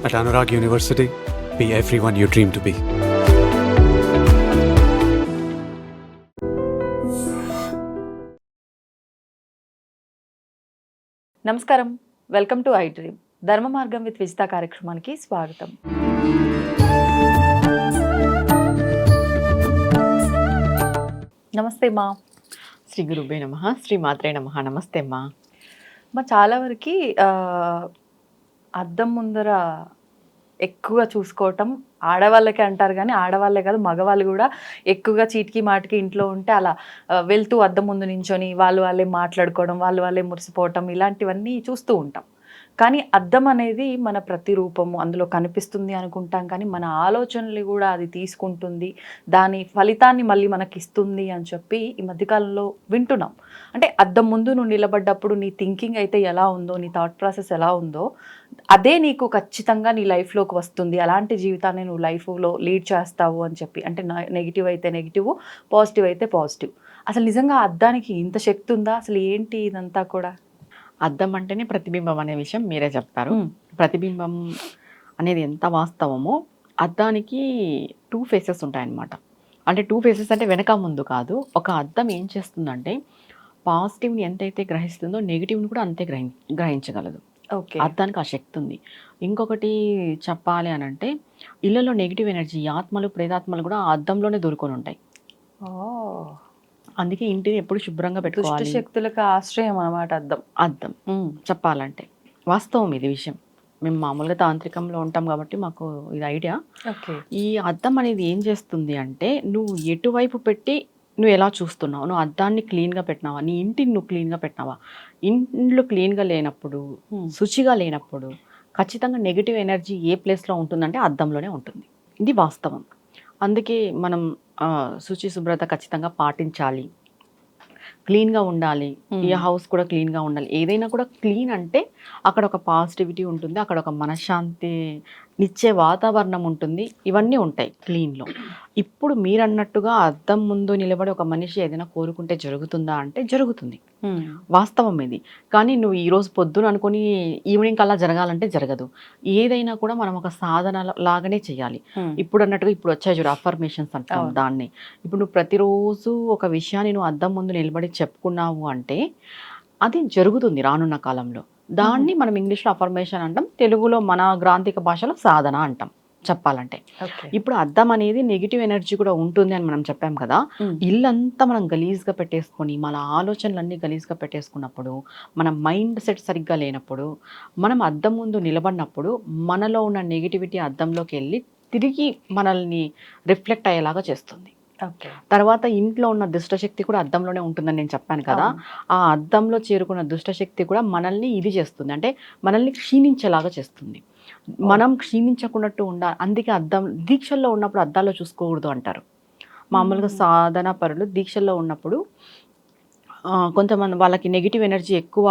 At Anurag University, be everyone you dream to be. నమస్కారం, welcome to I dream. ధర్మ మార్గం with Vijitha కార్యక్రమానికి స్వాగతం. నమస్తే మా. శ్రీ గురుభే నమః, శ్రీ మాత్రే నమః. నమస్తే అమ్మా. చాలా వరకు అద్దం ముందర ఎక్కువగా చూసుకోవటం ఆడవాళ్ళకే అంటారు, కానీ ఆడవాళ్ళే కాదు మగవాళ్ళు కూడా ఎక్కువగా చీటికి మాటికి ఇంట్లో ఉంటే అలా వెళ్తూ అద్దం ముందు నించొని వాళ్ళే మాట్లాడుకోవడం, వాళ్ళే మురిసిపోవటం, ఇలాంటివన్నీ చూస్తూ ఉంటాం. కానీ అద్దం అనేది మన ప్రతిరూపము, అందులో కనిపిస్తుంది అనుకుంటాం, కానీ మన ఆలోచనలు కూడా అది తీసుకుంటుంది, దాని ఫలితాన్ని మళ్ళీ మనకి ఇస్తుంది అని చెప్పి ఈ మధ్యకాలంలో వింటున్నాం. అంటే అద్దం ముందు నువ్వు నిలబడ్డప్పుడు నీ థింకింగ్ అయితే ఎలా ఉందో, నీ థాట్ ప్రాసెస్ ఎలా ఉందో అదే నీకు ఖచ్చితంగా నీ లైఫ్లోకి వస్తుంది, అలాంటి జీవితాన్ని నువ్వు లైఫ్లో లీడ్ చేస్తావు అని చెప్పి. అంటే నెగిటివ్ అయితే నెగిటివ్, పాజిటివ్ అయితే పాజిటివ్. అసలు నిజంగా అద్దానికి ఇంత శక్తి ఉందా? అసలు ఏంటి ఇదంతా కూడా? అద్దం అంటేనే ప్రతిబింబం అనే విషయం మీరే చెప్తారు. ప్రతిబింబం అనేది ఎంత వాస్తవమో, అద్దానికి 2 ఫేసెస్ ఉంటాయన్నమాట. అంటే 2 ఫేసెస్ అంటే వెనక ముందు కాదు. ఒక అద్దం ఏం చేస్తుందంటే పాజిటివ్ని ఎంతైతే గ్రహిస్తుందో నెగిటివ్ని కూడా అంతే గ్రహించగలదు. ఓకే. అద్దానికి ఆ శక్తి ఉంది. ఇంకొకటి చెప్పాలి అని అంటే, ఇళ్లలో నెగిటివ్ ఎనర్జీ, ఆత్మలు ప్రేతాత్మలు కూడా ఆ అద్దంలోనే దూరుకొని ఉంటాయి. అందుకే ఇంటిని ఎప్పుడు శుభ్రంగా దుష్ట పెట్టుకోవాలి. శక్తులకు ఆశ్రయం అన్నమాట అద్దం. అద్దం చెప్పాలంటే వాస్తవం ఇది విషయం. మేము మామూలుగా తాంత్రికంలో ఉంటాం కాబట్టి మాకు ఇది ఐడియా. ఓకే. ఈ అద్దం అనేది ఏం చేస్తుంది అంటే, నువ్వు ఎటువైపు పెట్టి నువ్వు ఎలా చూస్తున్నావు, నువ్వు అద్దాన్ని క్లీన్గా పెట్టినావా, నీ ఇంటిని నువ్వు క్లీన్గా పెట్టినావా. ఇంట్లో క్లీన్గా లేనప్పుడు, శుచిగా లేనప్పుడు ఖచ్చితంగా నెగిటివ్ ఎనర్జీ ఏ ప్లేస్లో ఉంటుందంటే అద్దంలోనే ఉంటుంది. ఇది వాస్తవం. అందుకే మనం శుచి శుభ్రత ఖచ్చితంగా పాటించాలి, క్లీన్గా ఉండాలి. ఈ హౌస్ కూడా క్లీన్గా ఉండాలి. ఏదైనా కూడా క్లీన్ అంటే అక్కడ ఒక పాజిటివిటీ ఉంటుంది, అక్కడ ఒక మనశ్శాంతి నిచ్చే వాతావరణం ఉంటుంది, ఇవన్నీ ఉంటాయి క్లీన్లో. ఇప్పుడు మీరు అన్నట్టుగా అద్దం ముందు నిలబడి ఒక మనిషి ఏదైనా కోరుకుంటే జరుగుతుందా అంటే జరుగుతుంది, వాస్తవం ఇది. కానీ నువ్వు ఈరోజు పొద్దున అనుకుని ఈవినింగ్ అలా జరగాలంటే జరగదు. ఏదైనా కూడా మనం ఒక సాధన లాగానే చేయాలి. ఇప్పుడు అన్నట్టుగా ఇప్పుడు వచ్చాయి చూడు అఫర్మేషన్స్ అంటాం దాన్ని. ఇప్పుడు నువ్వు ప్రతిరోజు ఒక విషయాన్ని నువ్వు అద్దం ముందు నిలబడి చెప్పుకున్నావు అంటే అది జరుగుతుంది రానున్న కాలంలో. దాన్ని మనం ఇంగ్లీష్లో అఫర్మేషన్ అంటాం, తెలుగులో మన గ్రాంథిక భాషలో సాధన అంటాం చెప్పాలంటే. ఇప్పుడు అద్దం అనేది నెగిటివ్ ఎనర్జీ కూడా ఉంటుంది అని మనం చెప్పాం కదా. ఇల్లంతా మనం గలీజ్గా పెట్టేసుకొని, మన ఆలోచనలన్నీ గలీజ్గా పెట్టేసుకున్నప్పుడు, మన మైండ్ సెట్ సరిగ్గా లేనప్పుడు, మనం అద్దం ముందు నిలబడినప్పుడు మనలో ఉన్న నెగిటివిటీ అద్దంలోకి వెళ్ళి తిరిగి మనల్ని రిఫ్లెక్ట్ అయ్యేలాగా చేస్తుంది. తర్వాత ఇంట్లో ఉన్న దుష్టశక్తి కూడా అద్దంలోనే ఉంటుందని నేను చెప్పాను కదా. ఆ అద్దంలో చేరుకున్న దుష్టశక్తి కూడా మనల్ని ఇది చేస్తుంది, అంటే మనల్ని క్షీణించేలాగా చేస్తుంది. మనం క్షీణించకున్నట్టు ఉండాలి. అందుకే అద్దం దీక్షల్లో ఉన్నప్పుడు అద్దాల్లో చూసుకోకూడదు అంటారు. మామూలుగా సాధన పరులు దీక్షల్లో ఉన్నప్పుడు కొంతమంది వాళ్ళకి నెగిటివ్ ఎనర్జీ ఎక్కువ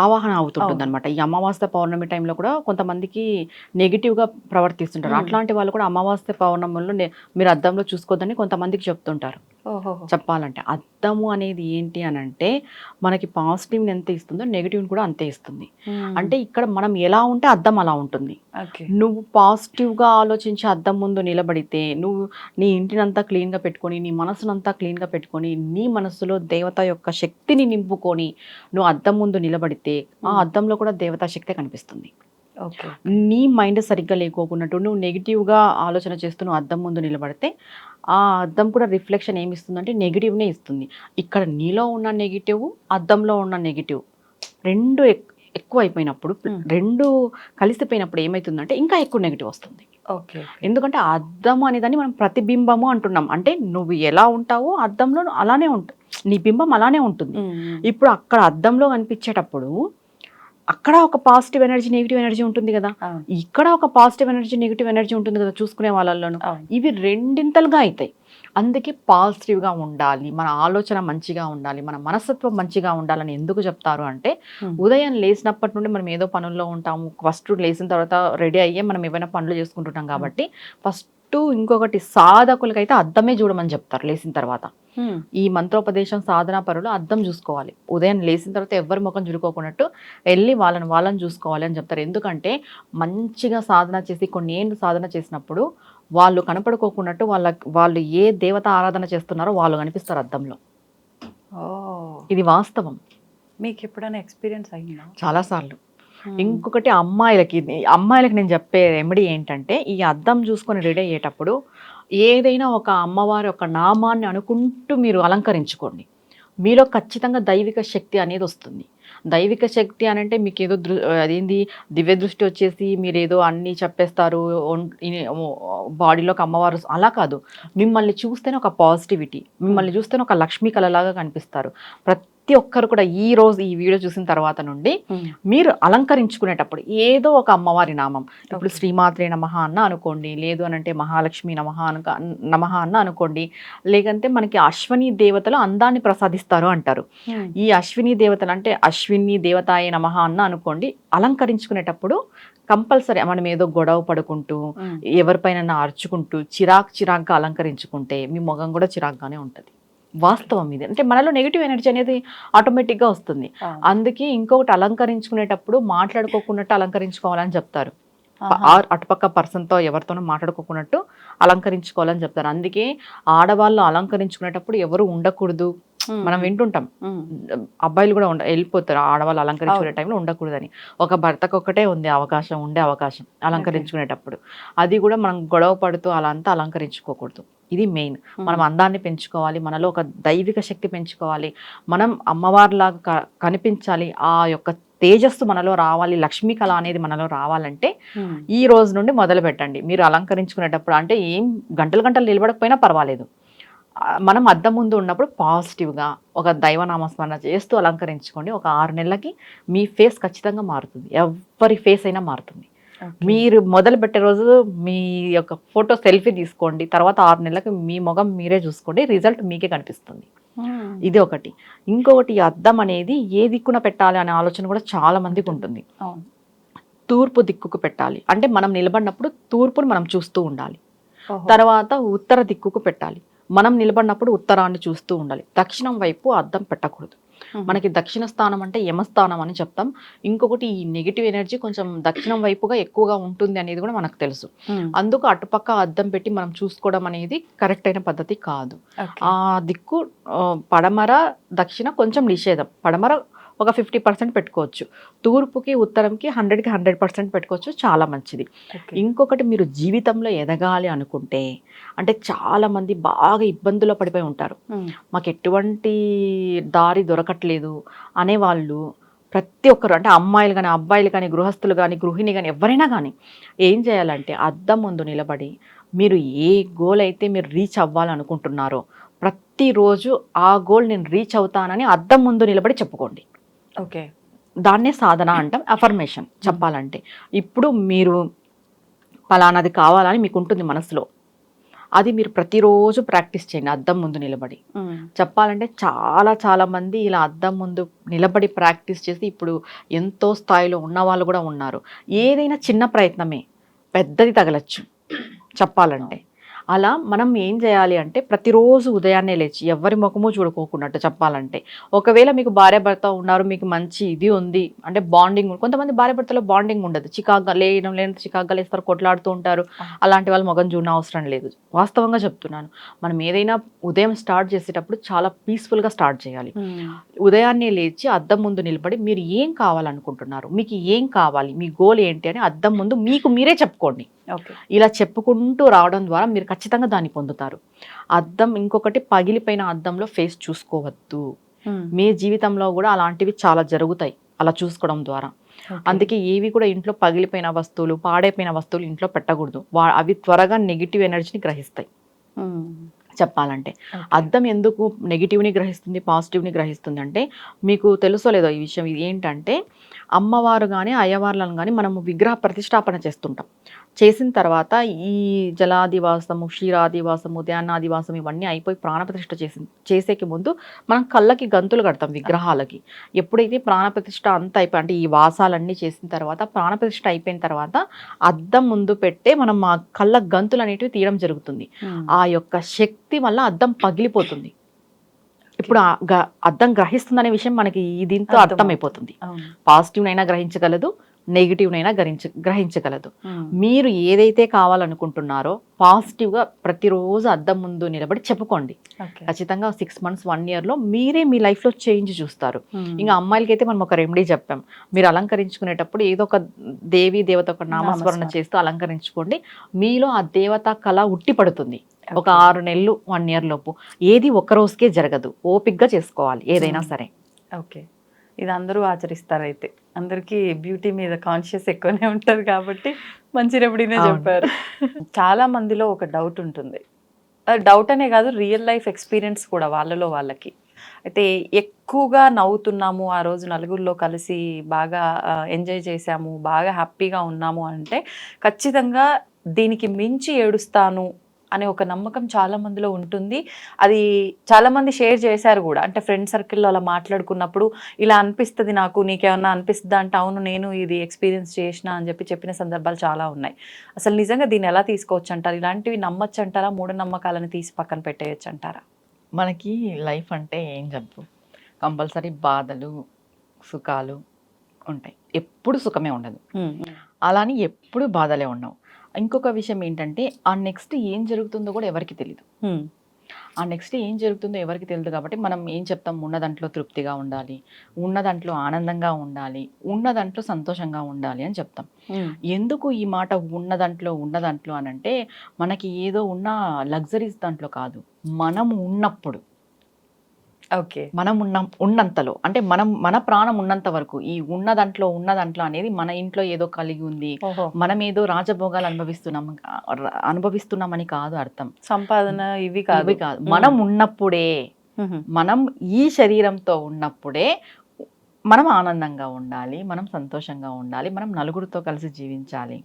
ఆవాహన అవుతుంటుంది అనమాట. ఈ అమావాస్య పౌర్ణమి టైంలో కూడా కొంతమందికి నెగిటివ్గా ప్రవర్తిస్తుంటారు. అట్లాంటి వాళ్ళు కూడా అమావాస్య పౌర్ణమిలో మీరు అద్దంలో చూసుకోవద్దని కొంతమందికి చెప్తుంటారు. చెప్పాలంటే అద్దము అనేది ఏంటి అని అంటే మనకి పాజిటివ్ని ఎంత ఇస్తుందో నెగిటివ్ని కూడా అంతే ఇస్తుంది. అంటే ఇక్కడ మనం ఎలా ఉంటే అద్దం అలా ఉంటుంది. నువ్వు పాజిటివ్గా ఆలోచించి అద్దం ముందు నిలబడితే, నువ్వు నీ ఇంటినంతా క్లీన్గా పెట్టుకొని, నీ మనసునంతా క్లీన్గా పెట్టుకొని, నీ మనసులో దేవత యొక్క శక్తిని నింపుకొని నువ్వు అద్దం ముందు నిలబడితే ఆ అద్దంలో కూడా దేవతా శక్తి కనిపిస్తుంది. నీ మైండ్ సరిగ్గా లేకోకున్నట్టు నువ్వు నెగిటివ్గా ఆలోచన చేస్తూ నువ్వు అద్దం ముందు నిలబడితే ఆ అద్దం కూడా రిఫ్లెక్షన్ ఏమి ఇస్తుందంటే నెగిటివ్నే ఇస్తుంది. ఇక్కడ నీలో ఉన్న నెగిటివ్, అద్దంలో ఉన్న నెగిటివ్ రెండు ఎక్కువ అయిపోయినప్పుడు, రెండు కలిసిపోయినప్పుడు ఏమవుతుందంటే ఇంకా ఎక్కువ నెగిటివ్ వస్తుంది. ఎందుకంటే అద్దం అనేదాన్ని మనం ప్రతిబింబము అంటున్నాం. అంటే నువ్వు ఎలా ఉంటావో అద్దంలో అలానే ఉంటుంది, నీ బింబం అలానే ఉంటుంది. ఇప్పుడు అక్కడ అద్దంలో కనిపించేటప్పుడు అక్కడ ఒక పాజిటివ్ ఎనర్జీ, నెగిటివ్ ఎనర్జీ ఉంటుంది కదా, ఇక్కడ ఒక పాజిటివ్ ఎనర్జీ, నెగిటివ్ ఎనర్జీ ఉంటుంది కదా చూసుకునే వాళ్ళలోనూ. ఇవి రెండింతలుగా అవుతాయి. అందుకే పాజిటివ్గా ఉండాలి, మన ఆలోచన మంచిగా ఉండాలి, మన మనస్తత్వం మంచిగా ఉండాలని ఎందుకు చెప్తారు అంటే, ఉదయం లేచినప్పటి నుండి మనం ఏదో పనుల్లో ఉంటాము. ఫస్ట్ లేచిన తర్వాత రెడీ అయ్యే మనం ఏమైనా పనులు చేసుకుంటుంటాం కాబట్టి ఫస్ట్ ఇంకొకటి సాధకులకైతే అద్దమే చూడమని చెప్తారు లేచిన తర్వాత. ఈ మంత్రోపదేశం సాధనా పరులు అద్దం చూసుకోవాలి. ఉదయం లేచిన తర్వాత ఎవరి ముఖం చురుకోకున్నట్టు వెళ్ళి వాళ్ళని చూసుకోవాలి అని చెప్తారు. ఎందుకంటే మంచిగా సాధన చేసి కొన్ని ఏళ్ళు సాధన చేసినప్పుడు వాళ్ళు కనపడుకోకున్నట్టు వాళ్ళు ఏ దేవత ఆరాధన చేస్తున్నారో వాళ్ళు కనిపిస్తారు అద్దంలో. ఇది వాస్తవం. మీకు ఎప్పుడైనా ఎక్స్పీరియన్స్ అయ్యిందా? చాలాసార్లు. ఇంకొకటి అమ్మాయిలకి నేను చెప్పే రెమెడీ ఏంటంటే, ఈ అద్దం చూసుకొని రెడీ అయ్యేటప్పుడు ఏదైనా ఒక అమ్మవారి ఒక నామాన్ని అనుకుంటూ మీరు అలంకరించుకోండి. మీలో ఖచ్చితంగా దైవిక శక్తి అనేది వస్తుంది. దైవిక శక్తి అని అంటే మీకు ఏదో అదేంది దివ్య దృష్టి వచ్చేసి మీరు ఏదో అన్నీ చెప్పేస్తారు, బాడీలోకి అమ్మవారు అలా కాదు. మిమ్మల్ని చూస్తేనే ఒక పాజిటివిటీ, మిమ్మల్ని చూస్తేనే ఒక లక్ష్మీ కళలాగా కనిపిస్తారు. ప్రతి ఒక్కరు కూడా ఈ రోజు ఈ వీడియో చూసిన తర్వాత నుండి మీరు అలంకరించుకునేటప్పుడు ఏదో ఒక అమ్మవారి నామం, ఇప్పుడు శ్రీమాత్రే నమః అన్న అనుకోండి, లేదు అని అంటే మహాలక్ష్మి నమః అన్న అనుకోండి, లేకంటే మనకి అశ్విని దేవతలు అందాన్ని ప్రసాదిస్తారు అంటారు. ఈ అశ్విని దేవతలు అంటే అశ్విని దేవతాయ నమః అన్న అనుకోండి. అలంకరించుకునేటప్పుడు కంపల్సరీ మనం ఏదో గొడవ పడుకుంటూ ఎవరిపైన అరుచుకుంటూ చిరాక్గా అలంకరించుకుంటే మీ ముఖం కూడా చిరాక్గానే ఉంటుంది. వాస్తవం ఇది. అంటే మనలో నెగిటివ్ ఎనర్జీ అనేది ఆటోమేటిక్గా వస్తుంది. అందుకే ఇంకొకటి అలంకరించుకునేటప్పుడు మాట్లాడుకోకున్నట్టు అలంకరించుకోవాలని చెప్తారు. అటుపక్క పర్సన్తో ఎవరితోనో మాట్లాడుకోకున్నట్టు అలంకరించుకోవాలని చెప్తారు. అందుకే ఆడవాళ్ళు అలంకరించుకునేటప్పుడు ఎవరు ఉండకూడదు. మనం వింటుంటాం అబ్బాయిలు కూడా వెళ్ళిపోతారు ఆడవాళ్ళు అలంకరించుకునే టైంలో ఉండకూడదని. ఒక భర్తకు ఒకటే ఉండే అవకాశం అలంకరించుకునేటప్పుడు. అది కూడా మనం గొడవ పడుతూ అలా అంతా అలంకరించుకోకూడదు. ఇది మెయిన్. మనం అందాన్ని పెంచుకోవాలి, మనలో ఒక దైవిక శక్తి పెంచుకోవాలి, మనం అమ్మవారిలాగా కనిపించాలి, ఆ యొక్క తేజస్సు మనలో రావాలి, లక్ష్మీ కళ అనేది మనలో రావాలంటే ఈ రోజు నుండి మొదలు పెట్టండి. మీరు అలంకరించుకునేటప్పుడు అంటే ఏం గంటలు నిలబడకపోయినా పర్వాలేదు, మనం అద్దం ముందు ఉన్నప్పుడు పాజిటివ్గా ఒక దైవనామస్మరణ చేస్తూ అలంకరించుకోండి. ఒక 6 నెలలకి మీ ఫేస్ ఖచ్చితంగా మారుతుంది. ఎవరి ఫేస్ అయినా మారుతుంది. మీరు మొదలు పెట్టే రోజు మీ యొక్క ఫోటో సెల్ఫీ తీసుకోండి, తర్వాత 6 నెలలకు మీ ముఖం మీరే చూసుకోండి, రిజల్ట్ మీకే కనిపిస్తుంది. ఇది ఒకటి. ఇంకొకటి, ఈ అద్దం అనేది ఏ దిక్కున పెట్టాలి అనే ఆలోచన కూడా చాలా మందికి ఉంటుంది. తూర్పు దిక్కుకు పెట్టాలి అంటే మనం నిలబడినప్పుడు తూర్పును మనం చూస్తూ ఉండాలి. తర్వాత ఉత్తర దిక్కుకు పెట్టాలి, మనం నిలబడినప్పుడు ఉత్తరాన్ని చూస్తూ ఉండాలి. దక్షిణం వైపు అద్దం పెట్టకూడదు. మనకి దక్షిణ స్థానం అంటే యమస్థానం అని చెప్తాం. ఇంకొకటి, ఈ నెగిటివ్ ఎనర్జీ కొంచెం దక్షిణం వైపుగా ఎక్కువగా ఉంటుంది అనేది కూడా మనకు తెలుసు. అందుకు అటుపక్క అద్దం పెట్టి మనం చూసుకోవడం అనేది కరెక్ట్ అయిన పద్ధతి కాదు. ఆ దిక్కు పడమర దక్షిణ కొంచెం నిషేధం. పడమర ఒక 50% పెట్టుకోవచ్చు, తూర్పుకి ఉత్తరంకి 100కి 100% పెట్టుకోవచ్చు, చాలా మంచిది. ఇంకొకటి, మీరు జీవితంలో ఎదగాలి అనుకుంటే, అంటే చాలా మంది బాగా ఇబ్బందుల్లో పడిపోయి ఉంటారు, మాకు ఎటువంటి దారి దొరకట్లేదు అనేవాళ్ళు ప్రతి ఒక్కరు, అంటే అమ్మాయిలు కానీ అబ్బాయిలు కానీ గృహస్థులు కానీ గృహిణి కానీ ఎవరైనా కానీ ఏం చేయాలంటే అద్దం ముందు నిలబడి మీరు ఏ గోల్ అయితే మీరు రీచ్ అవ్వాలనుకుంటున్నారో ప్రతిరోజు ఆ గోల్ నేను రీచ్ అవుతానని అద్దం ముందు నిలబడి చెప్పుకోండి. ఓకే, దాన్నే సాధన అంటాం, అఫర్మేషన్ చెప్పాలంటే. ఇప్పుడు మీరు పలానాది కావాలని మీకు ఉంటుంది మనసులో, అది మీరు ప్రతిరోజు ప్రాక్టీస్ చేయండి అద్దం ముందు నిలబడి. చెప్పాలంటే చాలా మంది ఇలా అద్దం ముందు నిలబడి ప్రాక్టీస్ చేసి ఇప్పుడు ఎంతో స్థాయిలో ఉన్న వాళ్ళు కూడా ఉన్నారు. ఏదైనా చిన్న ప్రయత్నమే పెద్దది తగలచ్చు చెప్పాలంటే. అలా మనం ఏం చేయాలి అంటే ప్రతిరోజు ఉదయాన్నే లేచి ఎవరి ముఖము చూడుకోకున్నట్టు చెప్పాలంటే, ఒకవేళ మీకు భార్య భర్త ఉన్నారు, మీకు మంచి ఇది ఉంది అంటే బాండింగ్, కొంతమంది భార్య భర్తలో బాండింగ్ ఉండదు, చికాగ్గా చికాగ్గా లేస్తారు, కొట్లాడుతూ ఉంటారు, అలాంటి వాళ్ళు ముఖం చూడడం అవసరం లేదు. వాస్తవంగా చెప్తున్నాను, మనం ఏదైనా ఉదయం స్టార్ట్ చేసేటప్పుడు చాలా పీస్ఫుల్గా స్టార్ట్ చేయాలి. ఉదయాన్నే లేచి అద్దం ముందు నిలబడి మీరు ఏం కావాలనుకుంటున్నారు, మీకు ఏం కావాలి, మీ గోల్ ఏంటి అని అద్దం ముందు మీకు మీరే చెప్పుకోండి. ఇలా చెప్పుకుంటూ రావడం ద్వారా మీరు ఖచ్చితంగా దాన్ని పొందుతారు. అద్దం, ఇంకొకటి, పగిలిపోయిన అద్దంలో ఫేస్ చూసుకోవద్దు. మీ జీవితంలో కూడా అలాంటివి చాలా జరుగుతాయి అలా చూసుకోవడం ద్వారా. అందుకే ఏవి కూడా ఇంట్లో పగిలిపోయిన వస్తువులు, పాడైపోయిన వస్తువులు ఇంట్లో పెట్టకూడదు. అవి త్వరగా నెగిటివ్ ఎనర్జీని గ్రహిస్తాయి. చెప్పాలంటే అద్దం ఎందుకు నెగిటివ్ని గ్రహిస్తుంది, పాజిటివ్ని గ్రహిస్తుంది అంటే మీకు తెలుసో లేదో ఈ విషయం. ఇది ఏంటంటే అమ్మవారు కానీ అయ్యవార్లను కానీ మనము విగ్రహ ప్రతిష్టాపన చేస్తుంటాం. చేసిన తర్వాత ఈ జలాదివాసము, క్షీరాదివాసము, ధ్యానాదివాసం ఇవన్నీ అయిపోయి ప్రాణప్రతిష్ఠ చేసేకి ముందు మనం కళ్ళకి గంతులు కడతాం విగ్రహాలకి. ఎప్పుడైతే ప్రాణప్రతిష్ఠ అంతా అయిపోయి, అంటే ఈ వాసాలన్నీ చేసిన తర్వాత ప్రాణప్రతిష్ఠ అయిపోయిన తర్వాత అద్దం ముందు పెట్టే మనం ఆ కళ్ళ గంతులు అనేటివి తీయడం జరుగుతుంది. ఆ యొక్క శక్తి వల్ల అద్దం పగిలిపోతుంది. ఇప్పుడు అర్థం గ్రహిస్తుందనే విషయం మనకి దీంతో అర్థమైపోతుంది. అవును. పాజిటివ్ నైనా గ్రహించగలదు, నెగిటివ్ నైనా గ్రహించగలదు. మీరు ఏదైతే కావాలనుకుంటున్నారో పాజిటివ్గా ప్రతిరోజు అద్దం ముందు నిలబడి చెప్పుకోండి. ఖచ్చితంగా 6 months 1 year లో మీరే మీ లైఫ్లో చేంజ్ చూస్తారు. ఇంకా అమ్మాయిలకి అయితే మనం ఒక రెమెడీ చెప్పాం, మీరు అలంకరించుకునేటప్పుడు ఏదో ఒక దేవి దేవత ఒక నామస్మరణ చేస్తూ అలంకరించుకోండి. మీలో ఆ దేవత కళ ఉట్టి పడుతుంది. ఒక 6 నెలలు 1 year లోపు. ఏది ఒక్క రోజుకే జరగదు, ఓపిక్గా చేసుకోవాలి ఏదైనా సరే. ఓకే, ఇది అందరూ ఆచరిస్తారు. అయితే అందరికీ బ్యూటీ మీద కాన్షియస్ ఎక్కువనే ఉంటుంది కాబట్టి మంచి రెమెడీనే చెప్పారు. చాలా మందిలో ఒక డౌట్ ఉంటుంది, డౌట్ అనే కాదు, రియల్ లైఫ్ ఎక్స్పీరియన్స్ కూడా వాళ్ళలో వాళ్ళకి. అయితే ఎక్కువగా నవ్వుతున్నాము, ఆ రోజు నలుగురిలో కలిసి బాగా ఎంజాయ్ చేసాము, బాగా హ్యాపీగా ఉన్నాము అంటే ఖచ్చితంగా దీనికి మించి ఏడుస్తాను అనే ఒక నమ్మకం చాలా మందిలో ఉంటుంది. అది చాలా మంది షేర్ చేశారు కూడా, అంటే ఫ్రెండ్ సర్కిల్లో అలా మాట్లాడుకున్నప్పుడు ఇలా అనిపిస్తుంది నాకు, నీకేమన్నా అనిపిస్తుందా అంటే అవును నేను ఇది ఎక్స్పీరియన్స్ చేసిన అని చెప్పిన సందర్భాలు చాలా ఉన్నాయి. అసలు నిజంగా దీన్ని ఎలా తీసుకోవచ్చు అంటారు? ఇలాంటివి నమ్మచ్చు అంటారా? మూఢనమ్మకాలను తీసి పక్కన పెట్టేయచ్చు అంటారా? మనకి లైఫ్ అంటే ఏం చెప్పు, కంపల్సరీ బాధలు సుఖాలు ఉంటాయి, ఎప్పుడు సుఖమే ఉండదు, అలాని ఎప్పుడు బాధలే ఉండవు. ఇంకొక విషయం ఏంటంటే ఆ నెక్స్ట్ ఏం జరుగుతుందో కూడా ఎవరికి తెలియదు. ఆ నెక్స్ట్ ఏం జరుగుతుందో ఎవరికి తెలియదు కాబట్టి మనం ఏం చెప్తాం, ఉన్న దాంట్లో తృప్తిగా ఉండాలి, ఉన్న దాంట్లో ఆనందంగా ఉండాలి, ఉన్న దాంట్లో సంతోషంగా ఉండాలి అని చెప్తాం. ఎందుకు ఈ మాట ఉన్న దాంట్లో అని అంటే, మనకి ఏదో ఉన్న లగ్జరీస్ దాంట్లో కాదు, మనం ఉన్నప్పుడు, ఓకే, మనం ఉన్నంతలో, అంటే మన ప్రాణం ఉన్నంత వరకు ఈ ఉన్న దాంట్లో అనేది మన ఇంట్లో ఏదో కలిగి ఉంది, మనం ఏదో రాజభోగాలు అనుభవిస్తున్నామని కాదు అర్థం. సంపాదన ఇవి కాదు. మనం ఉన్నప్పుడే, మనం ఈ శరీరంతో ఉన్నప్పుడే మనం ఆనందంగా ఉండాలి, మనం సంతోషంగా ఉండాలి, మనం నలుగురితో కలిసి జీవించాలి.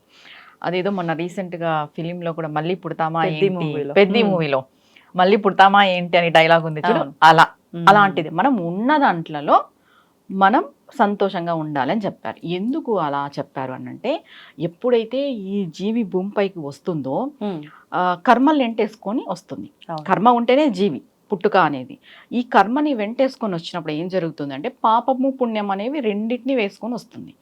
అదేదో మొన్న రీసెంట్గా ఫిలింలో కూడా మళ్ళీ పుడతామా పెద్ది మూవీలో మళ్ళీ పుడతామా ఏంటి అని డైలాగ్ ఉంది చూడు, అలాంటిది మనం ఉన్న దాంట్లో మనం సంతోషంగా ఉండాలి అని చెప్పారు. ఎందుకు అలా చెప్పారు అని అంటే, ఎప్పుడైతే ఈ జీవి భూమిపైకి వస్తుందో కర్మలు వెంటేసుకొని వస్తుంది. కర్మ ఉంటేనే జీవి పుట్టుక అనేది. ఈ కర్మని వెంటేసుకొని వచ్చినప్పుడు ఏం జరుగుతుంది అంటే, పాపము పుణ్యం అనేవి రెండింటిని వేసుకొని వస్తుంది.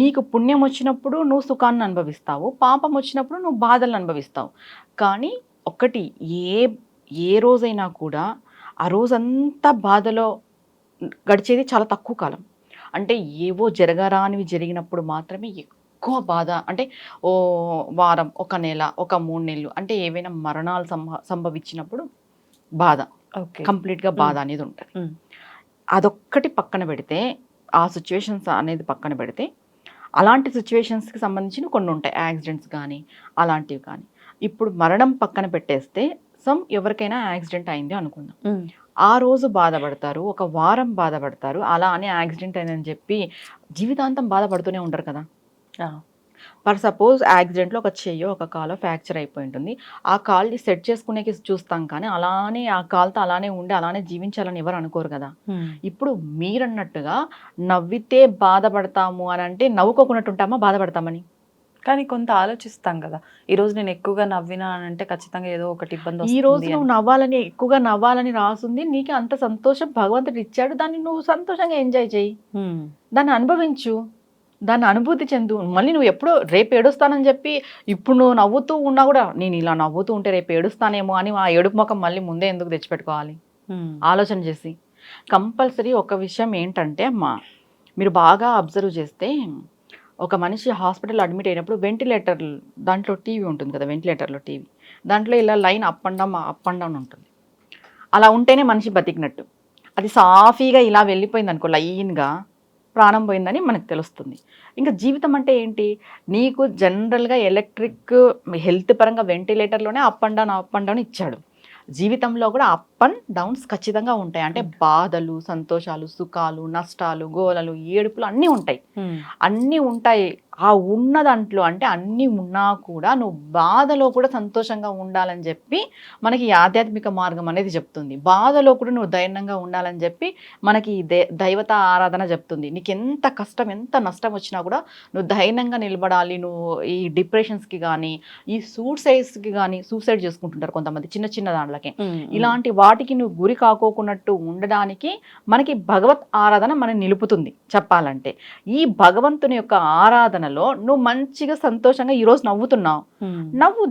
నీకు పుణ్యం వచ్చినప్పుడు నువ్వు సుఖాన్ని అనుభవిస్తావు, పాపం వచ్చినప్పుడు నువ్వు బాధలను అనుభవిస్తావు. కానీ ఒకటి, ఏ రోజైనా కూడా ఆ రోజంతా బాధలో గడిచేది చాలా తక్కువ కాలం. అంటే ఏవో జరగరానివి జరిగినప్పుడు మాత్రమే ఎక్కువ బాధ. అంటే ఓ వారం, ఒక నెల, ఒక 3 నెలలు, అంటే ఏవైనా మరణాలు సంభవించినప్పుడు బాధ, కంప్లీట్గా బాధ అనేది ఉంటుంది. అదొక్కటి పక్కన పెడితే, ఆ సిచ్యువేషన్స్ అనేది పక్కన పెడితే, అలాంటి సిచ్యువేషన్స్కి సంబంధించిన కొన్ని ఉంటాయి, యాక్సిడెంట్స్ కానీ అలాంటివి కానీ. ఇప్పుడు మరణం పక్కన పెట్టేస్తే, ఎవరికైనా యాక్సిడెంట్ అయింది అనుకుందాం, ఆ రోజు బాధపడతారు, ఒక వారం బాధపడతారు, అలా అని యాక్సిడెంట్ అయిందని చెప్పి జీవితాంతం బాధపడుతూనే ఉంటారు కదా. ఫర్ సపోజ్ యాక్సిడెంట్లో ఒక చెయ్యో ఒక కాలో ఫ్రాక్చర్ అయిపోయి ఉంటుంది, ఆ కాల్ని సెట్ చేసుకునేకి చూస్తాం, కానీ అలానే ఆ కాల్తో అలానే ఉండి అలానే జీవించాలని ఎవరు అనుకోరు కదా. ఇప్పుడు మీరన్నట్టుగా నవ్వితే బాధపడతాము అని అంటే, నవ్వుకోకున్నట్టు ఉంటామా బాధపడతామని? కానీ కొంత ఆలోచిస్తాం కదా, ఈరోజు నేను ఎక్కువగా నవ్వినా అని అంటే ఖచ్చితంగా ఏదో ఒకటి ఇబ్బంది వస్తుంది. ఈ రోజు నువ్వు ఎక్కువగా నవ్వాలని రాసుంది, నీకు అంత సంతోషం భగవంతుడు ఇచ్చాడు, దాన్ని నువ్వు సంతోషంగా ఎంజాయ్ చేయి, దాన్ని అనుభవించు, దాన్ని అనుభూతి చెందు. మళ్ళీ నువ్వు ఎప్పుడో రేపు ఏడుస్తానని చెప్పి ఇప్పుడు నువ్వు నవ్వుతూ ఉన్నా కూడా, నేను ఇలా నవ్వుతూ ఉంటే రేపు ఏడుస్తానేమో అని ఆ ఏడుపు ముఖం మళ్ళీ ముందే ఎందుకు తెచ్చిపెట్టుకోవాలి? ఆలోచన చేసి. కంపల్సరీ ఒక విషయం ఏంటంటే అమ్మా, మీరు బాగా అబ్జర్వ్ చేస్తే, ఒక మనిషి హాస్పిటల్ అడ్మిట్ అయినప్పుడు వెంటిలేటర్ దాంట్లో టీవీ ఉంటుంది కదా, వెంటిలేటర్లో టీవీ దాంట్లో ఇలా లైన్ అప్ అండ్ డౌన్ ఉంటుంది. అలా ఉంటేనే మనిషి బతికినట్టు. అది సాఫీగా ఇలా వెళ్ళిపోయింది అనుకో, లైన్గా ప్రాణం పోయిందని మనకు తెలుస్తుంది. ఇంకా జీవితం అంటే ఏంటి, నీకు జనరల్గా ఎలక్ట్రిక్ హెల్త్ పరంగా వెంటిలేటర్లోనే అప్ అండ్ డౌన్ ఇచ్చాడు. జీవితంలో కూడా అప్ అండ్ డౌన్స్ ఖచ్చితంగా ఉంటాయి. అంటే బాధలు, సంతోషాలు, సుఖాలు, నష్టాలు, గోలలు, ఏడుపులు అన్నీ ఉంటాయి. అన్నీ ఉంటాయి. ఆ ఉన్న దాంట్లో అంటే అన్నీ ఉన్నా కూడా నువ్వు బాధలో కూడా సంతోషంగా ఉండాలని చెప్పి మనకి ఈ ఆధ్యాత్మిక మార్గం అనేది చెప్తుంది. బాధలో కూడా నువ్వు ధైర్యంగా ఉండాలని చెప్పి మనకి ఈ దైవత ఆరాధన చెప్తుంది. నీకు ఎంత కష్టం ఎంత నష్టం వచ్చినా కూడా నువ్వు ధైర్యంగా నిలబడాలి. నువ్వు ఈ డిప్రెషన్స్కి కానీ ఈ సూసైడ్స్కి కానీ సూసైడ్ చేసుకుంటుంటారు కొంతమంది చిన్న చిన్న దాంట్లకి. ఇలాంటి వాటికి నువ్వు గురి కాకోకున్నట్టు ఉండడానికి మనకి భగవత్ ఆరాధన మనం నిలుపుతుంది చెప్పాలంటే. ఈ భగవంతుని యొక్క ఆరాధనలో నువ్వు మంచిగా సంతోషంగా ఈరోజు నవ్వుతున్నావు, నవ్వు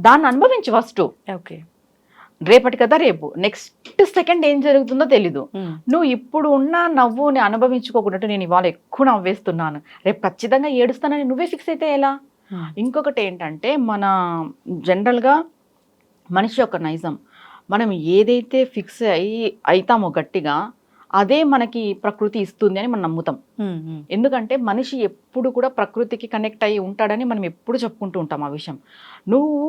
దాన్ని అనుభవించు ఫస్ట్. ఓకే, రేపటి కదా రేపు, నెక్స్ట్ సెకండ్ ఏం జరుగుతుందో తెలీదు. నువ్వు ఇప్పుడు ఉన్న నవ్వుని అనుభవించుకోకుండా నేను ఇవాళ ఎక్కువ నవ్వేస్తున్నాను, రేపు ఖచ్చితంగా ఏడుస్తానని నువ్వే ఫిక్స్ అయితే ఎలా? ఇంకొకటి ఏంటంటే మన జనరల్గా మనిషి యొక్క నైజం, మనం ఏదైతే ఫిక్స్ అవుతామో గట్టిగా అదే మనకి ప్రకృతి ఇస్తుంది అని మనం నమ్ముతాం. ఎందుకంటే మనిషి ఎప్పుడు కూడా ప్రకృతికి కనెక్ట్ అయ్యి ఉంటాడని మనం ఎప్పుడు చెప్పుకుంటూ ఉంటాం ఆ విషయం. నువ్వు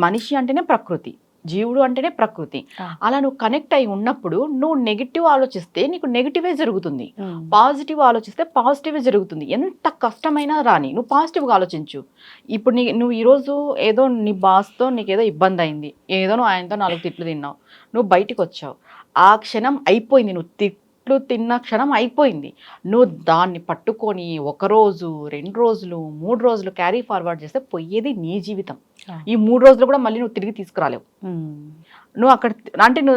మనిషి అంటేనే ప్రకృతి, జీవుడు అంటేనే ప్రకృతి. అలా నువ్వు కనెక్ట్ అయి ఉన్నప్పుడు నువ్వు నెగిటివ్ ఆలోచిస్తే నీకు నెగిటివే జరుగుతుంది, పాజిటివ్ ఆలోచిస్తే పాజిటివే జరుగుతుంది. ఎంత కష్టమైనా రాని నువ్వు పాజిటివ్గా ఆలోచించు. ఇప్పుడు నువ్వు ఈరోజు ఏదో నీ బాస్తో నీకేదో ఇబ్బంది అయింది, ఏదో నువ్వు ఆయనతో 4 తిట్లు తిన్నావు, నువ్వు బయటికి వచ్చావు, ఆ క్షణం అయిపోయింది. నువ్వు తిట్లు తిన్న క్షణం అయిపోయింది. నువ్వు దాన్ని పట్టుకొని 1 రోజు 2 రోజులు 3 రోజులు క్యారీ ఫార్వర్డ్ చేస్తే పోయేది నీ జీవితం. ఈ 3 రోజులు కూడా మళ్ళీ నువ్వు తిరిగి తీసుకురాలేవు. నువ్వు అక్కడ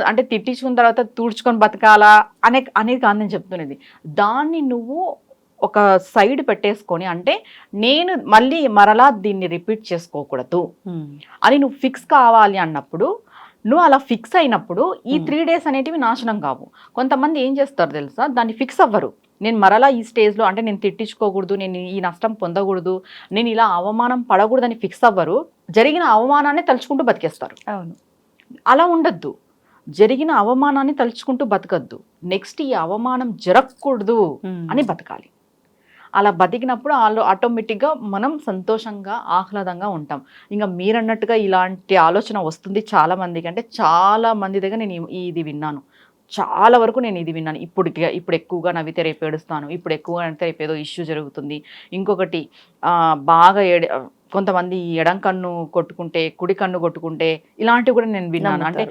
అంటే తిట్టించుకున్న తర్వాత తుడుచుకొని బతకాలా అనేది కాదు నేను చెప్తున్నది. దాన్ని నువ్వు ఒక సైడ్ పెట్టేసుకొని, అంటే నేను మళ్ళీ మరలా దీన్ని రిపీట్ చేసుకోకూడదు అని నువ్వు ఫిక్స్ కావాలి అన్నప్పుడు, నువ్వు అలా ఫిక్స్ అయినప్పుడు ఈ 3 days అనేటివి నాశనం కావు. కొంతమంది ఏం చేస్తారు తెలుసా, దాన్ని ఫిక్స్ అవ్వరు. నేను మరలా ఈ స్టేజ్లో అంటే నేను తిట్టించుకోకూడదు, నేను ఈ నష్టం పొందకూడదు, నేను ఇలా అవమానం పడకూడదని ఫిక్స్ అవ్వరు. జరిగిన అవమానాన్ని తలుచుకుంటూ బతికేస్తారు. అవును, అలా ఉండద్దు. జరిగిన అవమానాన్ని తలుచుకుంటూ బతకద్దు, నెక్స్ట్ ఈ అవమానం జరగకూడదు అని బతకాలి. అలా బతికినప్పుడు ఆటోమేటిక్గా మనం సంతోషంగా ఆహ్లాదంగా ఉంటాం. ఇంకా మీరన్నట్టుగా ఇలాంటి ఆలోచన వస్తుంది చాలా మందికి. అంటే చాలా మంది దగ్గర నేను ఇది విన్నాను, చాలా వరకు నేను ఇది విన్నాను. ఇప్పుడు ఎక్కువగా నవ్వితే రేపు ఏడుస్తాను, ఇప్పుడు ఎక్కువగా నవ్వితే రేపు ఏదో ఇష్యూ జరుగుతుంది. ఇంకొకటి బాగా కొంతమంది ఎడం కన్ను కొట్టుకుంటే కుడి కన్ను కొట్టుకుంటే ఇలాంటివి కూడా నేను విన్నాను. అంటే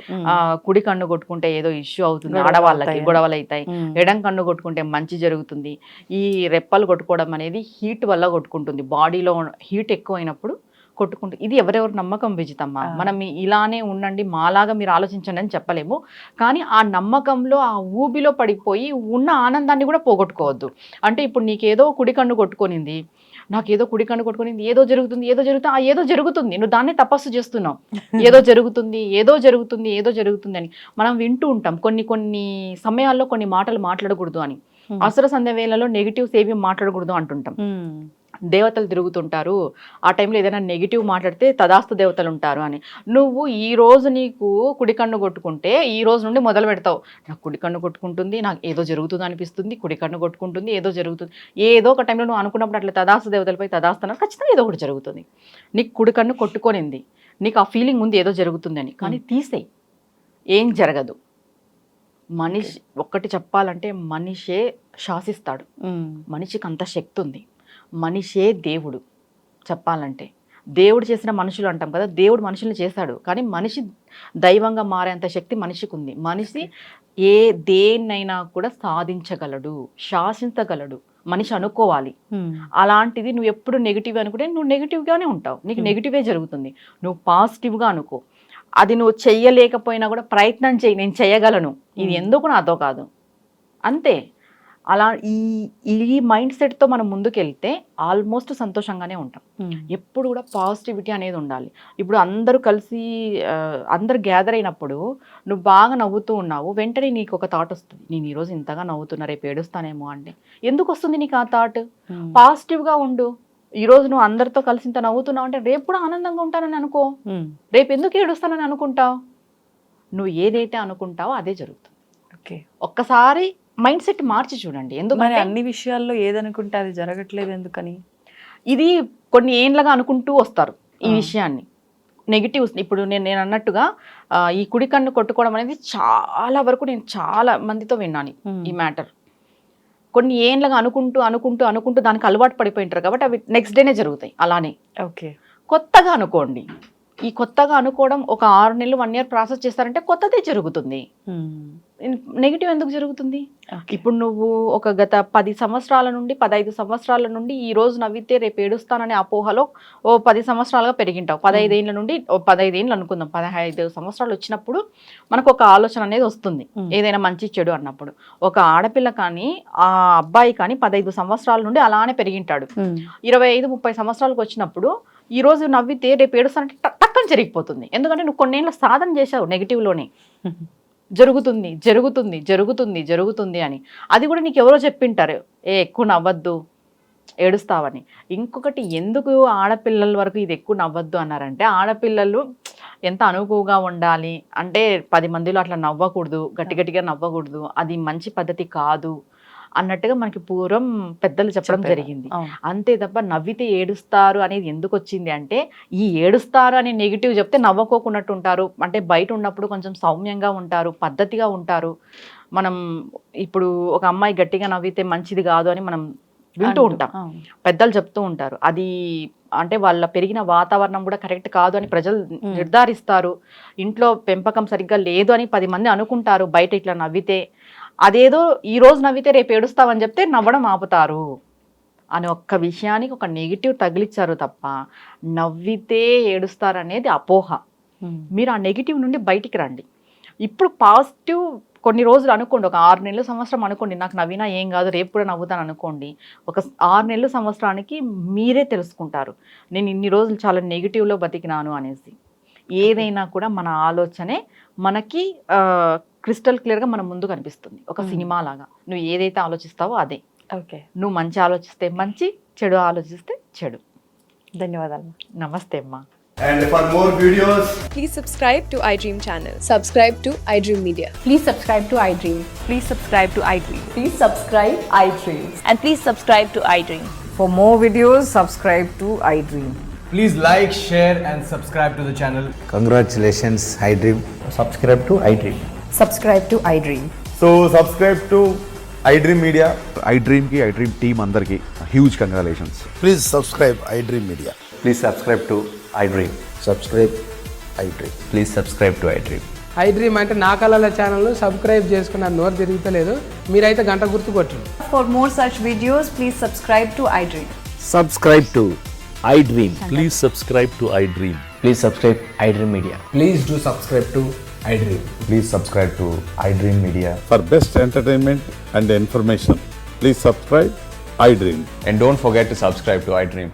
కుడి కన్ను కొట్టుకుంటే ఏదో ఇష్యూ అవుతుంది, ఆడవాళ్ళకి గొడవలు అవుతాయి, ఎడం కన్ను కొట్టుకుంటే మంచి జరుగుతుంది. ఈ రెప్పలు కొట్టుకోవడం అనేది హీట్ వల్ల కొట్టుకుంటుంది, బాడీలో హీట్ ఎక్కువైనప్పుడు కొట్టుకుంటుంది. ఇది ఎవరెవరు నమ్మకం విజితమ్మ. మనం ఇలానే ఉండండి, మాలాగా మీరు ఆలోచించండి అని చెప్పలేము. కానీ ఆ నమ్మకంలో ఆ ఊబిలో పడిపోయి ఉన్న ఆనందాన్ని కూడా పోగొట్టుకోవద్దు. అంటే ఇప్పుడు నీకేదో కుడి కన్ను కొట్టుకొనింది, నాకేదో కుడి కన్ను కొట్టుకునింది, ఏదో జరుగుతుంది ఏదో జరుగుతుంది, నువ్వు దాన్ని తపస్సు చేస్తున్నావు, ఏదో జరుగుతుంది అని మనం వింటూ ఉంటాం. కొన్ని సమయాల్లో కొన్ని మాటలు మాట్లాడకూడదు అని, అసుర సంధ్య వేళలో నెగిటివ్స్ ఏవి మాట్లాడకూడదు అంటుంటాం. దేవతలు తిరుగుతుంటారు, ఆ టైంలో ఏదైనా నెగిటివ్ మాట్లాడితే తదాస్తు దేవతలు ఉంటారు అని. నువ్వు ఈ రోజు నీకు కుడి కన్ను కొట్టుకుంటే ఈ రోజు నుండి మొదలు పెడతావు, నాకు కుడి కన్ను కొట్టుకుంటుంది, నాకు ఏదో జరుగుతుంది అనిపిస్తుంది, కుడి కన్ను కొట్టుకుంటుంది, ఏదో జరుగుతుంది. ఏదో ఒక టైంలో నువ్వు అనుకున్నప్పుడు అట్లా తదాస్తు దేవతలపై తదాస్తున్నారు, ఖచ్చితంగా ఏదో ఒకటి జరుగుతుంది. నీకు కుడి కన్ను కొట్టుకొనింది, నీకు ఆ ఫీలింగ్ ఉంది ఏదో జరుగుతుందని, కానీ తీసేయి, ఏం జరగదు. మనిషి ఒక్కటి చెప్పాలంటే మనిషే శాసిస్తాడు, మనిషికి అంత శక్తి ఉంది, మనిషే దేవుడు. చెప్పాలంటే దేవుడు చేసిన మనుషులు అంటాం కదా, దేవుడు మనుషుల్ని చేశాడు, కానీ మనిషి దైవంగా మారేంత శక్తి మనిషికి ఉంది. మనిషి దేన్నైనా కూడా సాధించగలడు, శాసించగలడు, మనిషి అనుకోవాలి. అలాంటిది నువ్వు ఎప్పుడు నెగిటివ్ అనుకుంటే నువ్వు నెగిటివ్గానే ఉంటావు, నీకు నెగిటివే జరుగుతుంది. నువ్వు పాజిటివ్గా అనుకో, అది నువ్వు చెయ్యలేకపోయినా కూడా ప్రయత్నం చేయి, నేను చెయ్యగలను, ఇది ఎందుకు నాతో కాదు, అంతే. అలా ఈ మైండ్ సెట్తో మనం ముందుకెళ్తే ఆల్మోస్ట్ సంతోషంగానే ఉంటాం. ఎప్పుడు కూడా పాజిటివిటీ అనేది ఉండాలి. ఇప్పుడు అందరూ కలిసి అందరు గ్యాదర్ అయినప్పుడు నువ్వు బాగా నవ్వుతూ ఉన్నావు, వెంటనే నీకు ఒక థాట్ వస్తుంది, నేను ఈరోజు ఇంతగా నవ్వుతున్నా రేపు ఏడుస్తానేమో అంటే. ఎందుకు వస్తుంది నీకు ఆ థాట్? పాజిటివ్గా ఉండు. ఈరోజు నువ్వు అందరితో కలిసి ఇంత నవ్వుతున్నావు అంటే రేపు కూడా ఆనందంగా ఉంటానని అనుకో, రేపు ఎందుకు ఏడుస్తానని అనుకుంటావు. నువ్వు ఏదైతే అనుకుంటావో అదే జరుగుతుంది. ఓకే, ఒక్కసారి మైండ్ సెట్ మార్చి చూడండి. ఎందుకంటే అన్ని విషయాల్లో ఏదనుకుంటే అది జరగట్లేదు ఎందుకని? ఇది కొన్ని ఏండ్లుగా అనుకుంటూ వస్తారు ఈ విషయాన్ని, నెగిటివ్స్. ఇప్పుడు నేను అన్నట్టుగా ఈ కుడి కన్ను కొట్టుకోవడం అనేది చాలా వరకు నేను చాలా మందితో విన్నాను ఈ మ్యాటర్. కొన్ని ఏండ్లుగా అనుకుంటూ దానికి అలవాటు పడిపోయింటారు కాబట్టి అవి నెక్స్ట్ డేనే జరుగుతాయి అలానే. ఓకే. కొత్తగా అనుకోండి, ఈ కొత్తగా అనుకోవడం ఒక 6 నెలలు 1 year ప్రాసెస్ చేస్తారంటే కొత్తదే జరుగుతుంది. నెగిటివ్ ఎందుకు జరుగుతుంది? ఇప్పుడు నువ్వు ఒక గత 10 సంవత్సరాల నుండి 15 సంవత్సరాల నుండి ఈ రోజు నవ్వితే రేపు ఏడుస్తాననే అపోహలో ఓ 10 సంవత్సరాలుగా పెరిగింటావు. 15 ఏళ్ళ నుండి 15 ఏళ్ళు అనుకుందాం, 15 సంవత్సరాలు వచ్చినప్పుడు మనకు ఒక ఆలోచన అనేది వస్తుంది ఏదైనా మంచి చెడు అన్నప్పుడు. ఒక ఆడపిల్ల కానీ ఆ అబ్బాయి కానీ 15 సంవత్సరాల నుండి అలానే పెరిగింటాడు. 25-30 సంవత్సరాలకు వచ్చినప్పుడు ఈ రోజు నవ్వితే రేపు ఏడుస్తానంటే టక్కని జరిగిపోతుంది. ఎందుకంటే నువ్వు కొన్నేళ్ళ సాధన చేసావు నెగిటివ్లోనే, జరుగుతుంది జరుగుతుంది జరుగుతుంది జరుగుతుంది అని. అది కూడా నీకు ఎవరో చెప్పింటారు, ఎక్కువ నవ్వద్దు ఏడుస్తావని. ఇంకొకటి ఎందుకు ఆడపిల్లల వరకు ఇది ఎక్కువ నవ్వద్దు అన్నారంటే, ఆడపిల్లలు ఎంత అనుకువగా ఉండాలి అంటే 10 మందిలో అట్లా నవ్వకూడదు, గట్టిగా నవ్వకూడదు, అది మంచి పద్ధతి కాదు అన్నట్టుగా మనకి పూర్వం పెద్దలు చెప్పడం జరిగింది. అంతే తప్ప నవ్వితే ఏడుస్తారు అనేది ఎందుకు వచ్చింది అంటే, ఈ ఏడుస్తారు అని నెగిటివ్ చెప్తే నవ్వుకోకున్నట్టు ఉంటారు, అంటే బయట ఉన్నప్పుడు కొంచెం సౌమ్యంగా ఉంటారు, పద్ధతిగా ఉంటారు. మనం ఇప్పుడు ఒక అమ్మాయి గట్టిగా నవ్వితే మంచిది కాదు అని మనం వింటూ ఉంటాం, పెద్దలు చెప్తూ ఉంటారు. అది అంటే వాళ్ళ పెరిగిన వాతావరణం కూడా కరెక్ట్ కాదు అని ప్రజలు నిర్ధారిస్తారు. ఇంట్లో పెంపకం సరిగ్గా లేదు అని 10 మంది అనుకుంటారు బయట ఇట్లా నవ్వితే. అదేదో ఈ రోజు నవ్వితే రేపు ఏడుస్తావని చెప్తే నవ్వడం ఆపుతారు అని ఒక్క విషయానికి ఒక నెగిటివ్ తగిలిచ్చారు తప్ప, నవ్వితే ఏడుస్తారనేది అపోహ. మీరు ఆ నెగిటివ్ నుండి బయటికి రండి. ఇప్పుడు పాజిటివ్ కొన్ని రోజులు అనుకోండి, ఒక 6 నెలలు సంవత్సరం అనుకోండి, నాకు నవ్వినా ఏం కాదు రేపు కూడా నవ్వుతాను అనుకోండి. ఒక 6 నెలలు సంవత్సరానికి మీరే తెలుసుకుంటారు, నేను ఇన్ని రోజులు చాలా నెగిటివ్లో బతికినాను అనేసి. ఏదైనా కూడా మన ఆలోచనే మనకి క్రిస్టల్ క్లియర్గా మన ముందు కనిపిస్తుంది, ఒక సినిమా లాగా. నువ్వు ఏదైతే ఆలోచిస్తావో అదే. ఓకే. నువ్వు మంచి ఆలోచిస్తే మంచి, చెడు ఆలోచిస్తే చెడు. ధన్యవాదాలు. నమస్తే అమ్మా. And for more videos, Please subscribe to iDream channel. Subscribe to iDream Media. Please subscribe to iDream. Please subscribe to iDream. Please subscribe iDream. And please subscribe to iDream. For more videos, subscribe to iDream. please like, share and subscribe to the channel. Congratulations, iDream. Subscribe to iDream. Subscribe to iDream. So subscribe to iDream Media. iDream ki iDream team అందరికి huge congratulations. Please subscribe iDream Media. Please subscribe to iDream. Subscribe iDream. Please subscribe to iDream. iDream అంటే నా కళల channel subscribe చేసుకున్న నోరు తిరుగుతలేదు, మీరైతే గంట గుర్తు కొట్టండి. For more such videos, please subscribe to iDream. Subscribe to iDream. Please subscribe to iDream. Please subscribe iDream Media. Please do subscribe to iDream. Please subscribe to iDream Media. For best entertainment and information, please subscribe iDream. And don't forget to subscribe to iDream.